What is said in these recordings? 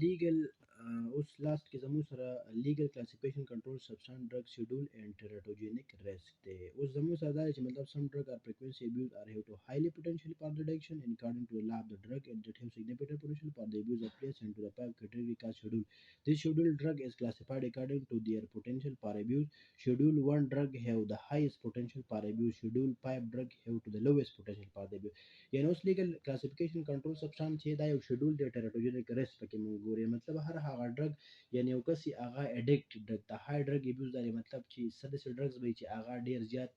لیګل اوس لاست کې زموږ سره لیګل کلاسیفیکیشن کنټرول سبسټانس ډرګ شیډول اینډ ټیراتوجینیک ریسک دی. اوس زموږ سره دا دی چې مطلب سم ډرګ آر frequency abuse are have to highly potential for the addiction and according to the law of the drug and that have significant potential for the abuse of place into the five category called schedule. This schedule drug is classified according to their potential for abuse. Schedule 1 drug have the highest potential for abuse. Schedule 5 drug have to the lowest potential for the abuse. یعنی اوس لیګل کلاسیفیکیشن کنټرول سبسټانس چې دا یو شیډول دی ټیراتوجینیک ریسک پکې مونږ ګورو. مطلب هر هغه ډرګ یعنی یو کس هغه اډیکټ ډرګ د های ډرګ ابیوز دی، مطلب چې څه داسې ډرګز وي چې هغه ډیر زیات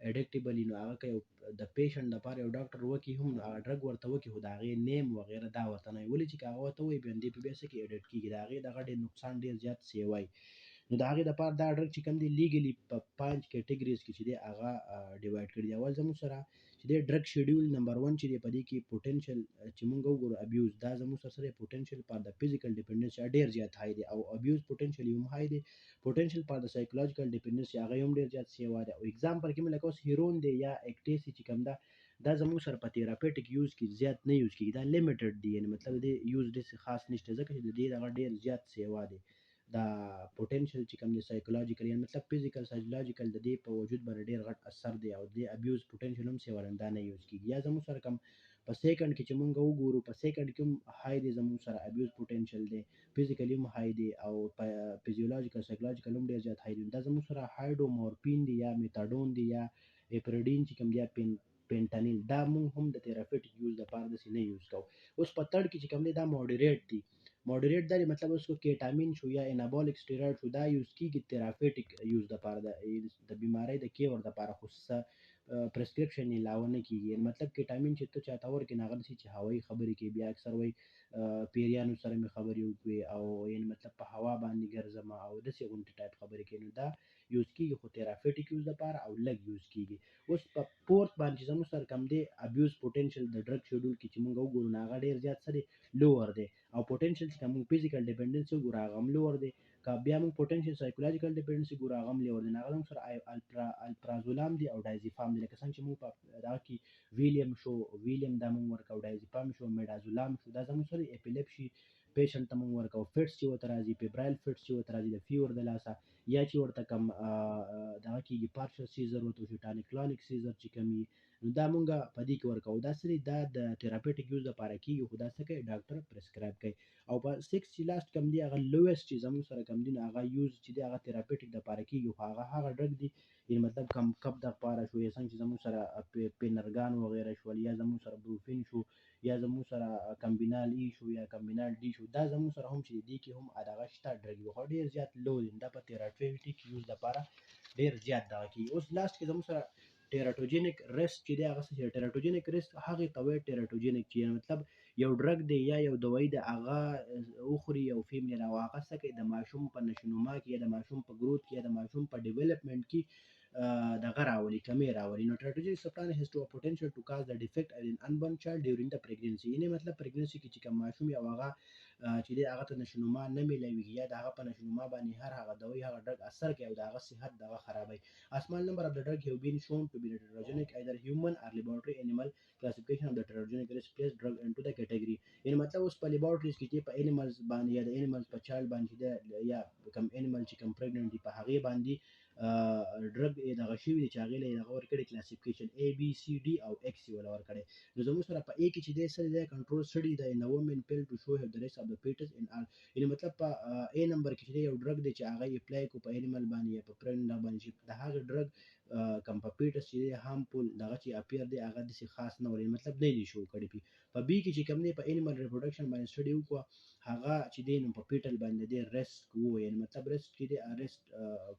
اډیکټیبل نو هغه که د پیشنټ لپاره یو ډاکټر وکي هم نو هغه ډرګ ورته وکي خو د هغې نیم وغیره دا ورته نه وي، ولې چې که هغه ورته ووایي بیا په بیا څه کې اډیټ کېږي، د هغې دغه ډېر نقصان ډېر زیات سیوی. نو د هغې دپاره دا ډرګ چې کوم دی لیګلي په 5 کیټګریز کې چې دی هغه ډیوایډ کړي دي. اول زموږ سره چې دی ډرګ شیډول نمبر 1 چې دی په دې کې پوټنشل چې مونږ وګورو ابیوز دا زموږ سره پوټنشل پر د فزیکل ډیپندنس ډیر زیات های دی او ابیوز پوټنشل هم های دی. پوټنشل پر د سایکولوژیکل ډیپندنس هغه هم ډیر زیات سیوا دی. او اگزامپل کې مې لکه اوس هیرون دی یا اکټیسی چې کوم دا زموږ سره په تھراپیټک یوز کې زیات نه یوز کیږي، دا لیمیټډ دی، یعنی مطلب دی یوز ډېر خاص نشته ځکه چې د دې دغه ډیر زیات سیوا دی. دا پوټنشل چې کوم دی سایکولوژیکل یعنی مطلب فزیکل سایکولوژیکل د دې په وجود باندې ډیر غټ اثر دی او د ابیوز پوټنشل هم سیوالنده نه یوز کیږي. یا زموږ سره کوم په سیکنډ کې چې مونږ وګورو په سیکنډ کې هم های دی زموږ سره ابیوز پوټنشل دی، فزیکلی هم های دی او په فزیولوژیکل سایکولوژیکل هم ډیر زیات های دی. دا زموږ سره هایډرومورفین دی یا میتاډون دی یا اپریډین چې کوم دی پینټانیل دا مونږ هم د تھراپیټک یوز لپاره داسې نه یوز کوو. اوس په ترډ کې چې کوم دی دا موډریټ دی. موډریټ دا مطلب اوس کیټامین شو یا انابولیک سټیرویډ شو دا یوز کیږي تھراپیټک یوز لپاره د بیماری د کیور لپاره، خو پرسکرپشن یې علاوه نه کیږي. مطلب کیټامین چې ته چاته ورکړې نو هغه داسې چې هوایي خبرې کوي، بیا اکثر وایي پیریانو سره مې خبرې وکړې او یعنی مطلب په هوا باندې ګرځم او داسې غونډې ټایپ خبرې کوي، نو دا یوز کیږي خو تھراپیټک یوز لپاره او لږ یوز کیږي. اوس په فورث باندې چې زموږ سره کوم دی ابیوز پوټنشل د ډرګ شیډول کې چې مونږ وګورو نو هغه ډیر زیات څه دی لوور دی او پوټنشل چې کوم فزیکل ډیپندنس وګورو هغه هم لوور دی. که بیا موږ پوټنشل سایکولوژیکل ډیپندنس ګورو هغه هم لوور دی. هغه هم سره الپرازولام دی او ډایزیپام دی. لکه څنګه چې موږ په دغه کې ویلیم دا موږ ورکو، ډایزیپام شو، میډازولام شو، دا زموږ سره اپیلیپشي پیشنټ ته موږ ورکو، فټس چې ورته راځي، فیبرایل فټس چې ورته راځي د فیور د لاسه، یا چې ورته کوم دغه کېږي پارشل سیزر ورته وشي ټانیکلونیک سیزر چې کوم وي نو دا مونږ په دې کې ورکو. دا څه دی دا د تھراپیټک یوز لپاره کېږي خو دا څه کوي ډاکټر پرسکرایب کوي. او په 6 چې لاست کوم دی هغه لویسټ چې زموږ سره کوم دی نو هغه یوز چې دی هغه تھراپیټک لپاره کېږي خو هغه ډرګ دی یعنی مطلب کم کپ د لپاره شو یا څنګه چې زموږ سره پینرګان وغیره شول یا زموږ سره بروفین شو یا زموږ سره کمبینال ای شو یا کمبینال ډي شو، دا زموږ سره هم چې دی کې هم دغه شته ډرګ خو ډیر زیات لو دی، دا په تھراپیټک یوز لپاره ډیر زیات دغه کېږي. اوس لاست کې زموږ سره ټیراتوجینیک ریسک چې دی هغه څه دی. ټیراتوجینیک ریسک هغې ته وایي ټیراتوجینیک چې مطلب یو ډرګ دی یا یو دوايي دی هغه وخوري یو فیمیل او هغه څه کوي د ماشوم په نشونما کې یا د ماشوم په ګروت کې یا د ماشوم په ډیولپمنټ کې دغه راولي کمی راولي. نو ټیراتوجینیک سبسټانس هیز ټو پوټنشل ټو کاز د ډیفیکټ ان انبورن چایلډ ډیورینګ د پریګننسي، یعنی مطلب پریګننسي کې چې کوم ماشوم یا هغه چې دی هغه ته نشونما نه میلاویږي یا د هغه په نشونما باندې هر هغه دوايي هغه ډرګ اثر کوي او د هغه صحت دغه خرابوي. A small number of the drug have been shown to be teratogenic either human or laboratory animal classification of the teratogenic risk place drug into the category. یعنی مطلب اوس په لیبارټریز کې چې په انیملز باندې یا د انیملز په چایلډ باندې یا کوم انیمل چې کوم پریګننټ دی په هغې باندې ډرګ دغه شوي دي چې هغې له یې دغه ورکړی کلاسیفیکیشن ABCD او X یې وله ورکړی. نو زموږ سره په A کې چې دی څه دی کنټرول سټډي د in a woman pill to show the rest of the fetus in all، یعنی مطلب په A نمبر کې چې دی یو ډرګ دی چې هغه یې اپلای کړو په انیمل باندې یا په پریګننټ باندې چې د هغه ډرګ کوم په پیټس چې دی هارمفول دغه چې اپیر دی هغه داسې خاص نه ولري مطلب نه دی شو کړی پی. په B کې چې کوم دی په انیمل ریپروډکشن باندې سټډي وکړو هغه چې دی نو په پیټل باندې دی ریسک وو، یعنی مطلب ریسک چې دی ریسک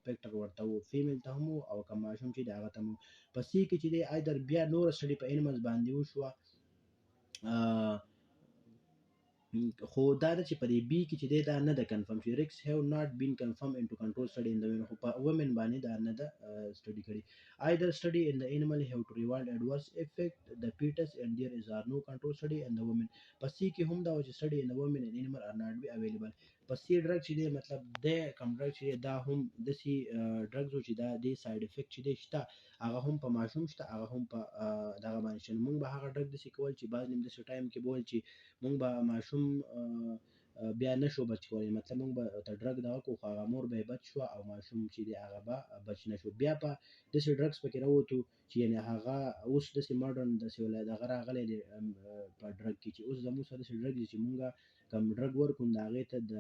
فیکټر ورته وو فیمیل ته هم او کوم ماشوم چې دی هغه ته هم. په C کې چې دی ایدر بیا نور سټډي په انیملز باندې وشوه خو دا ده چې په دې B کې چې دی دا نه ده کنفرم چې ریکس هیو ناٹ بین کنفرم انټو کنټرول سټډي ان د ومن، خو په ومن باندې دا نه ده سټډي کړي. either study in the animal have to reward adverse effect the fetus and there is are no control study in the women. په C کې هم دا و چې study in the women and animal are not be available. په C ډرګ چې دی مطلب د کوم ډرګ چې دا هم داسې ډرګز و چې دا د ساید افیکټ چې دی شته هغه هم په ماشوم شته هغه هم په دغه باندې شته. موږ به هغه ډرګ داسې کول چې بعض نیم داسې ټایم کې بول چې موږ به ماشوم بیا نشو بچ کولی، مطلب موږ به ته ډرګ دغه کو خو هغه مور به بچ شو او ماشوم چې دی هغه به بچ نشو. بیا په داسې ډرګس پکې راووتو چې یعنې هغه اوس داسې ماډرن داسې دغه راغلی دی په ډرګ کې چې اوس زموږ سره داسې ډرګ دي چې مونږ کوم ډرګ ورکړو د هغې ته د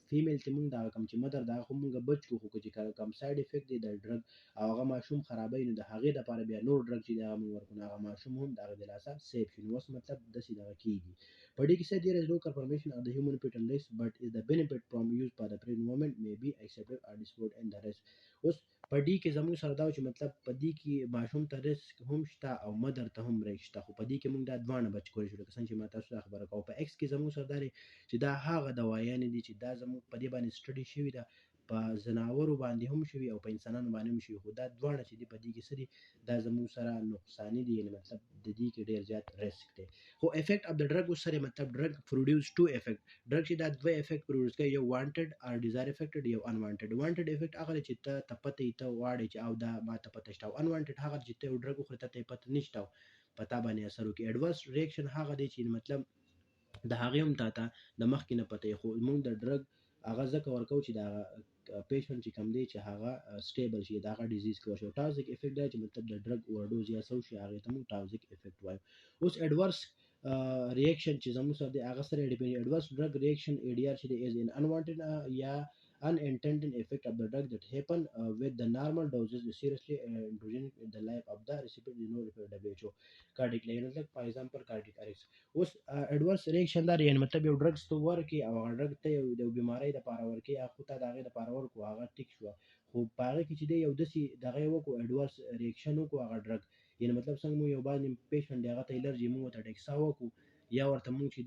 فیمیل ته مونږ دغه کوم چې مدر د هغه خو مونږ بچ کړو، خو چې کوم ساید افیکټ دی د ډرګ او هغه ماشوم خرابوي نو د هغې دپاره بیا نور ډرګ چې دی هغه مونږ ورکړو نو هغه ماشوم هم د هغې د لاسه سیف شي. نو اوس مطلب داسې دغه کېږي. But he said there is no confirmation of the human fetal risk, but is the benefit from use by the pregnant woman may be accepted or disputed and the rest. اوس په دې کې زموږ سره دا چې مطلب په دې کې ماشوم ته رسک هم شته او مدر ته هم رسک شته، خو په دې کې موږ دا دواړه بچ کولی شو لکه څنګه چې ما تاسو ته خبره کوم. په ایکس کې زموږ سره دا دی چې دا هغه دوايانې دي چې دا زموږ په دې باندې سټډي شوې ده، په ځناورو باندې هم شوي او په انسانانو باندې هم شوي، خو دا دواړه چې دي په دې کې څه دي دا زموږ سره نقصاني دي، یعنې مطلب د دې کې ډېر زیات رسک دی. خو افیکټ اف د ډرګ اوس سره مطلب ډرګ پروډیوس ټو افیکټ، ډرګ چې دا دوه افیکټ پروډیوس کوي، یو وانټډ او ډیزایر افیکټډ، یو انوانټډ. وانټډ افیکټ هغه دی چې ته پته یې ته غواړې چې او دا ما ته پته شته، او انوانټډ هغه چې ته یو ډرګ وخورې ته یې پته نشته او په تا باندې اثر وکړي. اډورس ریاکشن هغه دی چې مطلب د هغې هم تا ته د مخکې نه پته یې، خو موږ د ډرګ هغه ځکه ورکوو چې د هغه پیشنټ چې کوم دی چې هغه سټیبل شي، د هغه ډیزیز کې وشي. ټاکسیک افیکټ دا چې مطلب د ډرګ اوورډوز یا څه وشي هغې ته موږ ټاکسیک افیکټ وایو. اوس اډورس ریاکشن چې زموږ سره دی هغه سره ډیپینډ. اډورس ډرګ ریاکشن اي ډي آر چې دی از ان انوانټډ یا unintended effect of the drug that happen with the normal doses is seriously endangering the life of the recipient is no referred WHO cardiac like for example cardiac arrest. اوس اډورس ریاکشن دا یعنې مطلب یو ډرګس ته ورکړي او هغه ډرګ ته یو بیمارۍ دپاره ورکړي، خو ته د هغې دپاره ورکړو هغه ټیک شوه، خو په هغې کې چې دی یو داسې دغه یې وکړو اډورس ریاکشن وکړو هغه ډرګ، یعنې مطلب څنګه مو یو باندې پیشنټ دی هغه ته الرجي مونږ ورته ټیکسا وکړو یا ورته مونږ چې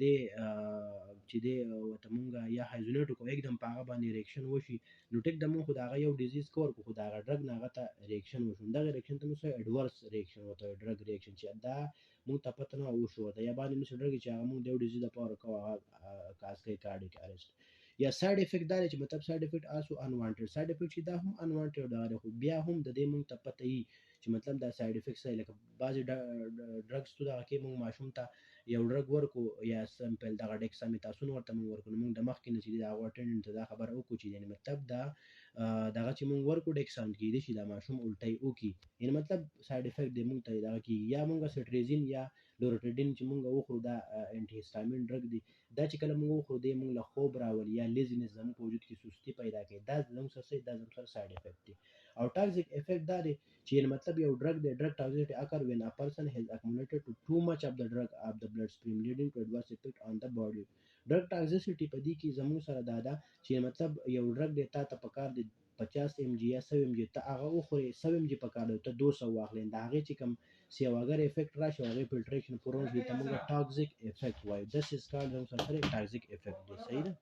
دی ورته مونږ یا هایزونیټ وکړو एकदम په هغه باندې ریاکشن وشي نو ټیک د مونږ خو د هغه یو ډیزیز که ورکړو خو د هغه ډرګ نه هغه ته ریاکشن وشو، دغه ریاکشن ته موږ اډورس ریاکشن ورته وایو، ډرګ ریاکشن چې دا مونږ ته پته نه وه وشو ورته، یا باندې موږ ډرګ چې هغه مونږ د یو ډیزیز لپاره ورکوو هغه کاز کوي کارډیک ارسټ. یا ساید افیکټ دا دی چې مطلب ساید افیکټ آلسو انوانټډ، ساید افیکټ چې دا هم انوانټډ دغه دی، خو بیا هم د دې مونږ ته پته وي چې مطلب دا ساید افیکټ څه دی. لکه بعضې ډرګس تو دغه کې مونږ ماشوم ته یو ډرګ ورکړو یا سمپل دغه ډیکسامیتاسون ورته مونږ ورکړو، نو مونږ د مخکې نه چې دی د هغه اټینډنټ ته دا خبره وکړو چې یعنې مطلب دا دغه چې مونږ ورکړو ډیکسان کېدای شي دا ماشوم الټی وکړي، یعنې مطلب ساید افیکټ دی مونږ ته دغه کېږي. یا مونږ سټریزین یا لورټیډین چې مونږ وخورو دا انټي هسټامین ډرګ دی، دا چې کله مونږ وخورو دی مونږ له خوب راولي یا لیزینس زموږ په وجود کې سستي پیدا کوي، دا زموږ سره دا زموږ سره ساید افیکټ دی. او ټاکسیک افیکټ دا دی چې مطلب یو ډرګ دی ډرګ ټاکسیسټي اکر when a person has accumulated to too much of the drug of the bloodstream leading to adverse effect on the body. ډرګ ټاکسیسټي په دې کې زموږ سره دا ده چې مطلب یو ډرګ دی تا ته پکار دی 50 ام جی یا 100 ام جی ته هغه وخورې 100 ام جی پکار دی ته 200 واخلې، د هغې چې کوم سیواګر افیکټ راشي هغې فلټریشن پرون دي ته موږ ټاکسیک افیکټ وایو. دس از کالډ زموږ سره ټاکسیک افیکټ دی. صحیح ده.